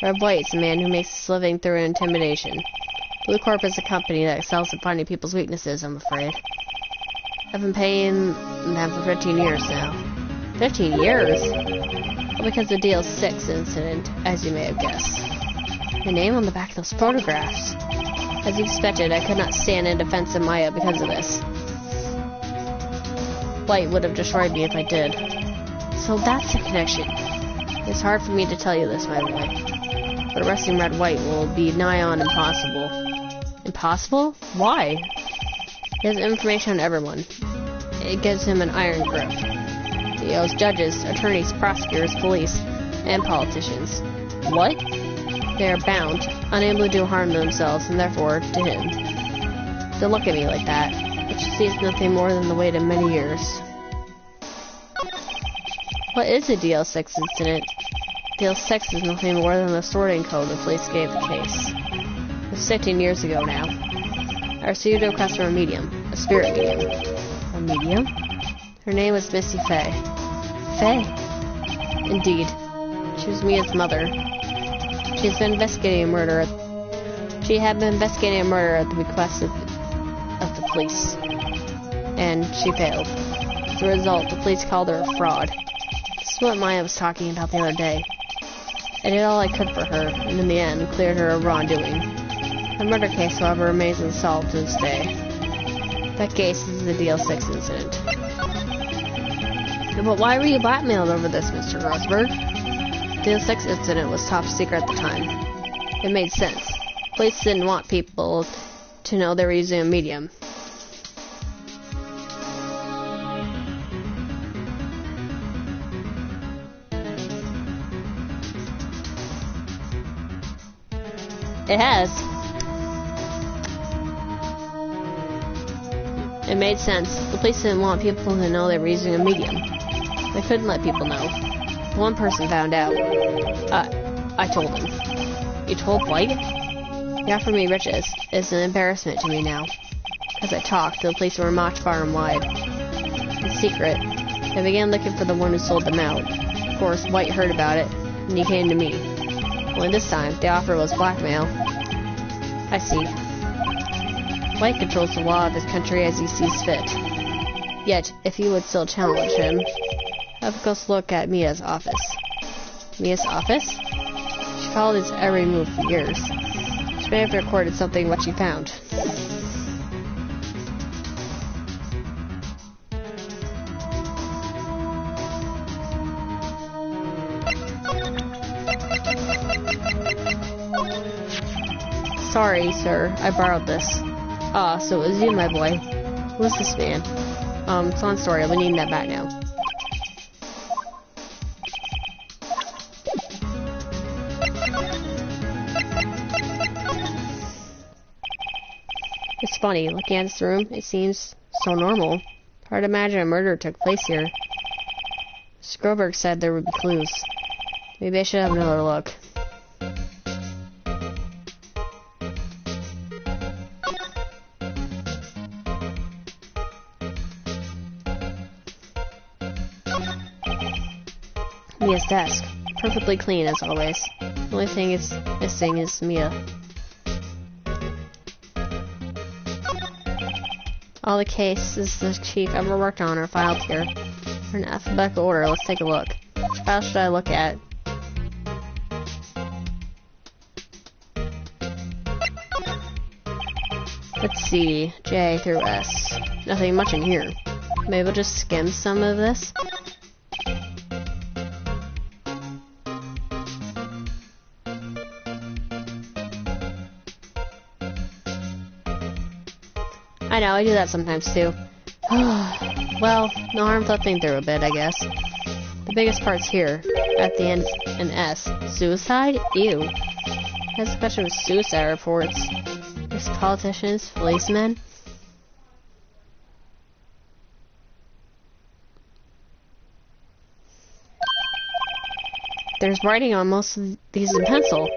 Red White's a man who makes his living through intimidation. Blue Corp is a company that excels at finding people's weaknesses, I'm afraid. I've been paying them for 15 years now. 15 years? Well, because of the Deal 6 incident, as you may have guessed. The name on the back of those photographs. As you expected, I could not stand in defense of Maya because of this. White would have destroyed me if I did. So that's the connection. It's hard for me to tell you this, my boy. But arresting Red White will be nigh on impossible. Impossible? Why? He has information on everyone. It gives him an iron grip. He owes judges, attorneys, prosecutors, police, and politicians. What? They are bound, unable to do harm to themselves, and therefore to him. Don't look at me like that, which sees nothing more than the weight of many years. What is a DL6 incident? DL6 is nothing more than the sorting code the police gave the case. It was 15 years ago now. I received a request from a medium, a spirit medium. A medium? Her name was Missy Faye. Faye? Indeed. She was Mia's mother. She had been investigating a murder at the request of the police. And she failed. As a result, the police called her a fraud. This is what Maya was talking about the other day. I did all I could for her, and in the end, cleared her of wrongdoing. The murder case, however, remains unsolved to this day. That case is the DL6 incident. But why were you blackmailed over this, Mr. Grossberg? The DL6 incident was top secret at the time. It made sense. Police didn't want people to know they were using a medium. It has. It made sense. The police didn't want people to know they were using a medium. They couldn't let people know. One person found out. I told him. You told White? He offered me riches. It's an embarrassment to me now. As I talked, the police were mocked far and wide. In secret, they began looking for the one who sold them out. Of course, White heard about it, and he came to me. Only this time, the offer was blackmail. I see. White controls the law of his country as he sees fit. Yet, if you would still challenge him, have a close look at Mia's office. Mia's office? She followed his every move for years. She may have recorded something what she found. sorry, sir. I borrowed this. Ah, so it was you, my boy. Who's this man? It's on story. We need that back now. It's funny, looking at this room, it seems so normal. Hard to imagine a murder took place here. Scroberg said there would be clues. Maybe I should have another look. Mia's desk. Perfectly clean as always. The only thing it's missing is Mia. All the cases the chief ever worked on are filed here. In alphabetical order, let's take a look. Which file should I look at? Let's see, J through S. Nothing much in here. Maybe we'll just skim some of this. I know, I do that sometimes too. Well, no harm flipping through a bit, I guess. The biggest part's here, at the end in S. Suicide? Ew. Has a bunch of suicide reports. There's politicians, policemen. There's writing on most of these in pencil.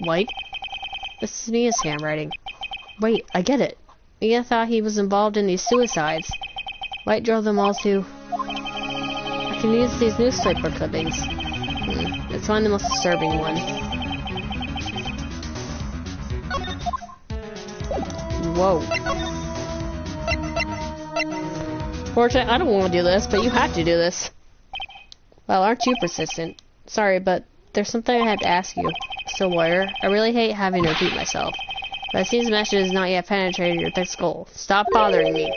White? This is Mia's handwriting. Wait, I get it. Mia thought he was involved in these suicides. White drove them all to... I can use these newspaper clippings. Let's find the most disturbing one. Whoa. Fortunately, I don't want to do this, but you have to do this. Well, aren't you persistent? Sorry, but there's something I have to ask you. Mr. Lawyer, I really hate having to repeat myself. But it seems the message has not yet penetrated your thick skull. Stop bothering me.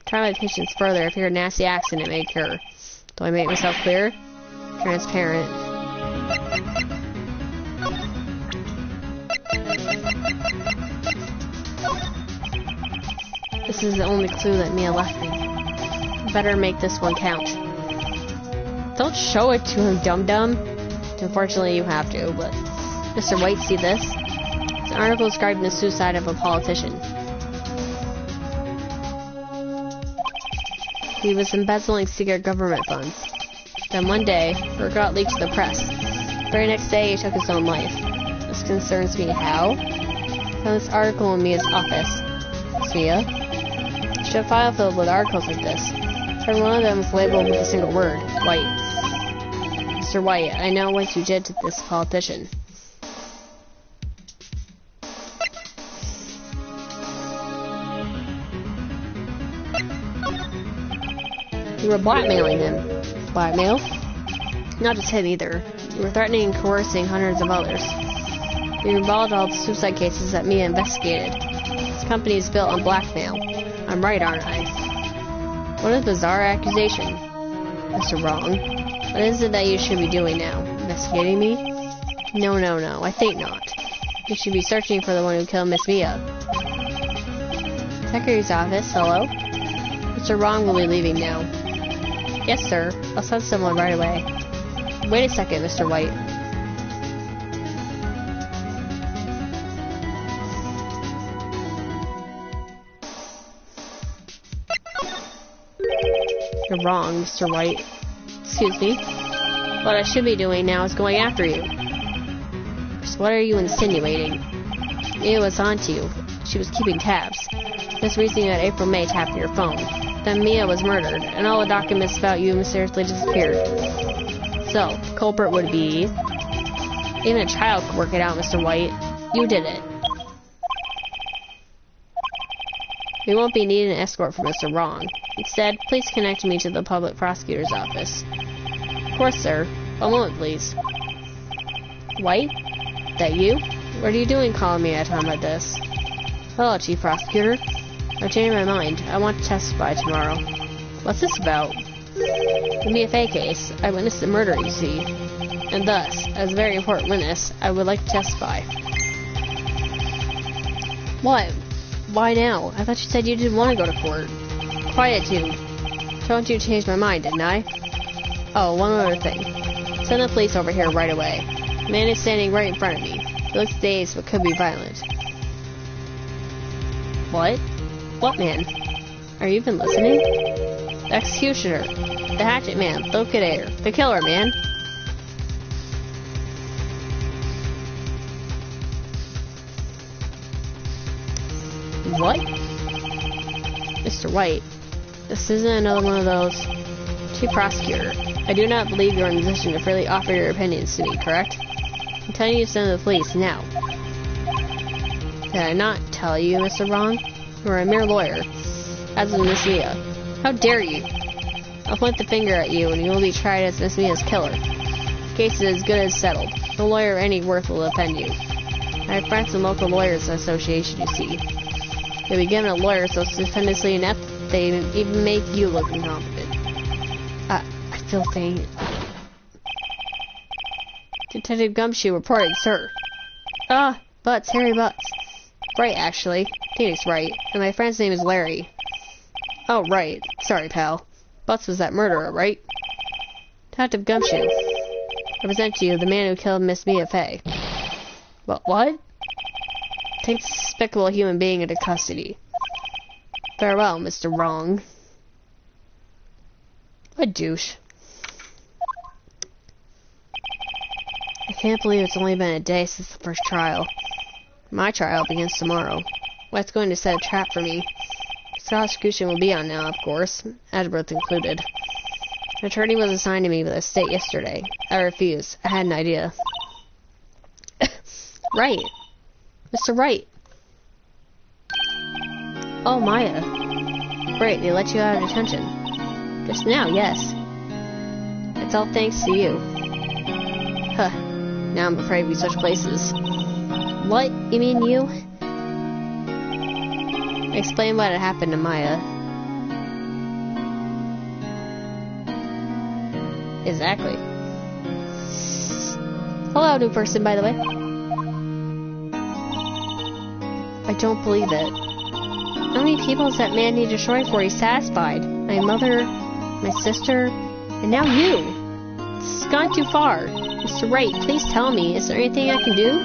Try my patience further if your nasty accident may occur. Do I make myself clear? Transparent. This is the only clue that Mia left me. Better make this one count. Don't show it to him, dum-dum. Unfortunately, you have to, but... Mr. White, see this? It's an article describing the suicide of a politician. He was embezzling secret government funds. Then one day, word got leaked to the press. The very next day, he took his own life. This concerns me. How? Found this article in Mia's office. It's Mia. She had a file filled with articles like this. Every one of them was labeled with a single word. White. Mr. White, I know what you did to this politician. You were blackmailing him. Blackmail? Not just him either. You were threatening and coercing hundreds of others. You involved all the suicide cases that Mia investigated. This company is built on blackmail. I'm right, aren't I? What a bizarre accusation. Mr. Wrong. What is it that you should be doing now? Investigating me? No, I think not. You should be searching for the one who killed Miss Mia. Secretary's office, hello? Mr. Wrong will be leaving now. Yes, sir. I'll send someone right away. Wait a second, Mr. White. You're wrong, Mr. White. Excuse me. What I should be doing now is going after you. So what are you insinuating? Mia was onto you. She was keeping tabs. This reason you had April May tapped your phone. Then Mia was murdered, and all the documents about you mysteriously disappeared. So, the culprit would be... Even a child could work it out, Mr. White. You did it. We won't be needing an escort from Mr. Wrong. Instead, please connect me to the public prosecutor's office. Of course, sir. One moment, please. White? That you? What are you doing calling me at a time like this? Hello, Chief Prosecutor. I've changed my mind. I want to testify tomorrow. What's this about? The Mia Fey case. I witnessed the murder, you see. And thus, as a very important witness, I would like to testify. What? Why now? I thought you said you didn't want to go to court. Quietude. Told you to change my mind, didn't I? Oh, one other thing. Send the police over here right away. The man is standing right in front of me. He looks dazed but could be violent. What? What man? Are you even listening? The executioner. The hatchet man. The liquidator. The killer man. What? Mr. White, this isn't another one of those. Chief Prosecutor, I do not believe you're in a position to freely offer your opinions to me, correct? I'm telling you to send the police now. Did I not tell you, Mr. Wrong? You're a mere lawyer, as is Miss Mia. How dare you? I'll point the finger at you and you will be tried as Miss Mia's killer. The case is as good as settled. No lawyer of any worth will defend you. I have friends in local lawyers association, you see. You'll be given a lawyer so stupendously inept they even make you look incompetent. I feel faint. Detective Gumshoe reporting, sir. Butts, Harry Butts. Right, actually. Phoenix Wright. And my friend's name is Larry. Oh, right. Sorry, pal. Butts was that murderer, right? Detective Gumshoe. I present to you the man who killed Miss Mia Fey. What? Take this despicable human being into custody. Farewell, Mr. Wrong. What a douche. I can't believe it's only been a day since the first trial. My trial begins tomorrow. White's going to set a trap for me. The prosecution will be on now, of course, Edgeworth included. An attorney was assigned to me by the state yesterday. I refused. I had an idea. Right. Mr. Wright. Oh, Maya. Great, they let you out of detention. Just now, yes. It's all thanks to you. Huh. Now I'm afraid we switch places. What? You mean you? Explain what had happened to Maya. Exactly. Hello, new person, by the way. I don't believe it. How many people does that man need to destroy before he's satisfied? My mother, my sister, and now you. This has gone too far. Mr. Wright, please tell me, is there anything I can do?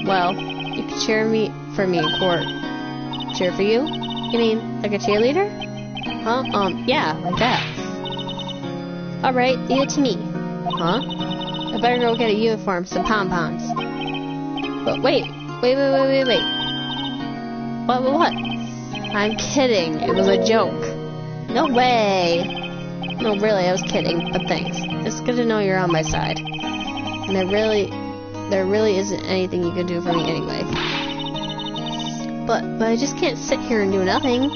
Well, you can cheer for me in court. Cheer for you? You mean, like a cheerleader? Huh? Yeah, like that. Alright, leave it to me. Huh? I better go get a uniform, some pom-poms. But wait. What? I'm kidding. It was a joke. No way. No, really, I was kidding, but thanks. It's good to know you're on my side. And there really isn't anything you can do for me anyway. But I just can't sit here and do nothing.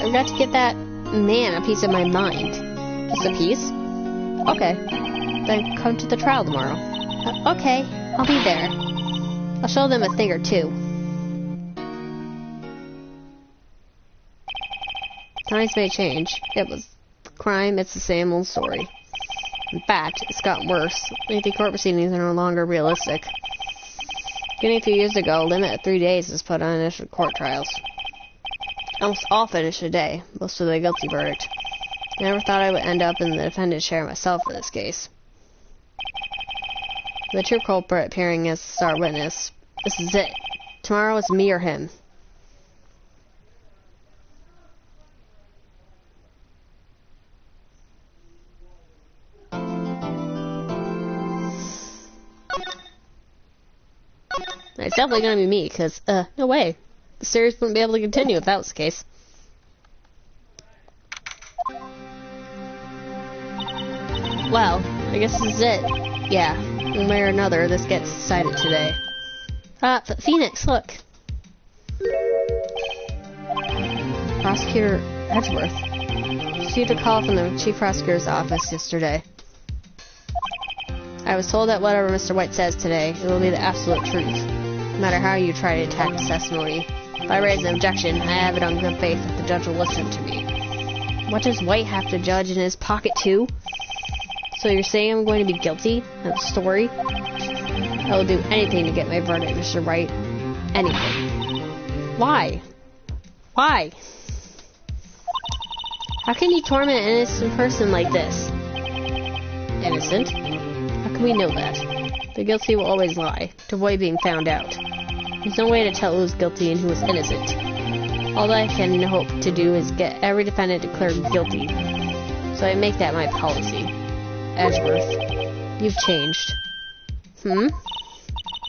I've got to get that man a piece of my mind. Just a piece? Okay. Then come to the trial tomorrow. Okay, I'll be there. I'll show them a thing or two. Times may change. It was crime, it's the same old story. In fact, it's gotten worse. Lengthy court proceedings are no longer realistic. Beginning a few years ago, a limit of 3 days was put on initial court trials. Almost all finished a day, most with a guilty verdict. I never thought I would end up in the defendant's chair myself for this case. The true culprit appearing as the star witness. This is it. Tomorrow it's me or him. It's definitely gonna be me, because, no way. The series wouldn't be able to continue if that was the case. Well, I guess this is it. Yeah, one way or another, this gets decided today. Phoenix, look. Prosecutor Edgeworth received a call from the Chief Prosecutor's office yesterday. I was told that whatever Mr. White says today, it will be the absolute truth. No matter how you try to attack his testimony. If I raise an objection, I have it on good faith that the judge will listen to me. What does White have to judge in his pocket too? So you're saying I'm going to be guilty of the story? I will do anything to get my verdict, Mr. Wright. Anything. Why? Why? How can you torment an innocent person like this? Innocent? How can we know that? The guilty will always lie, to avoid being found out. There's no way to tell who's guilty and who is innocent. All I can hope to do is get every defendant declared guilty. So I make that my policy. Edgeworth, you've changed.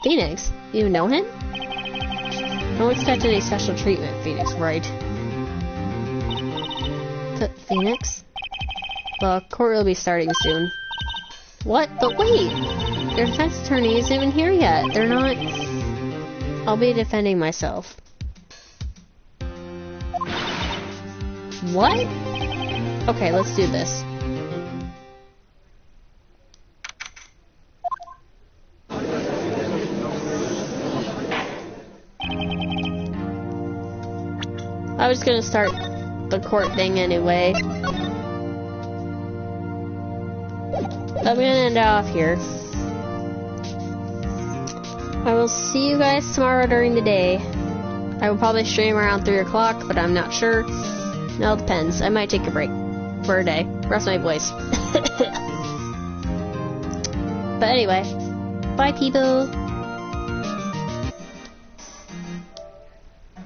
Phoenix? You know him? Don't expect any special treatment, Phoenix, right? Phoenix? The court will be starting soon. What? But wait! Your defense attorney isn't even here yet. They're not... I'll be defending myself. What? Okay, let's do this. I was gonna start the court thing anyway. I'm gonna end off here. I will see you guys tomorrow during the day. I will probably stream around 3 o'clock, but I'm not sure. It all depends. I might take a break for a day. Rest my voice. But anyway, bye people.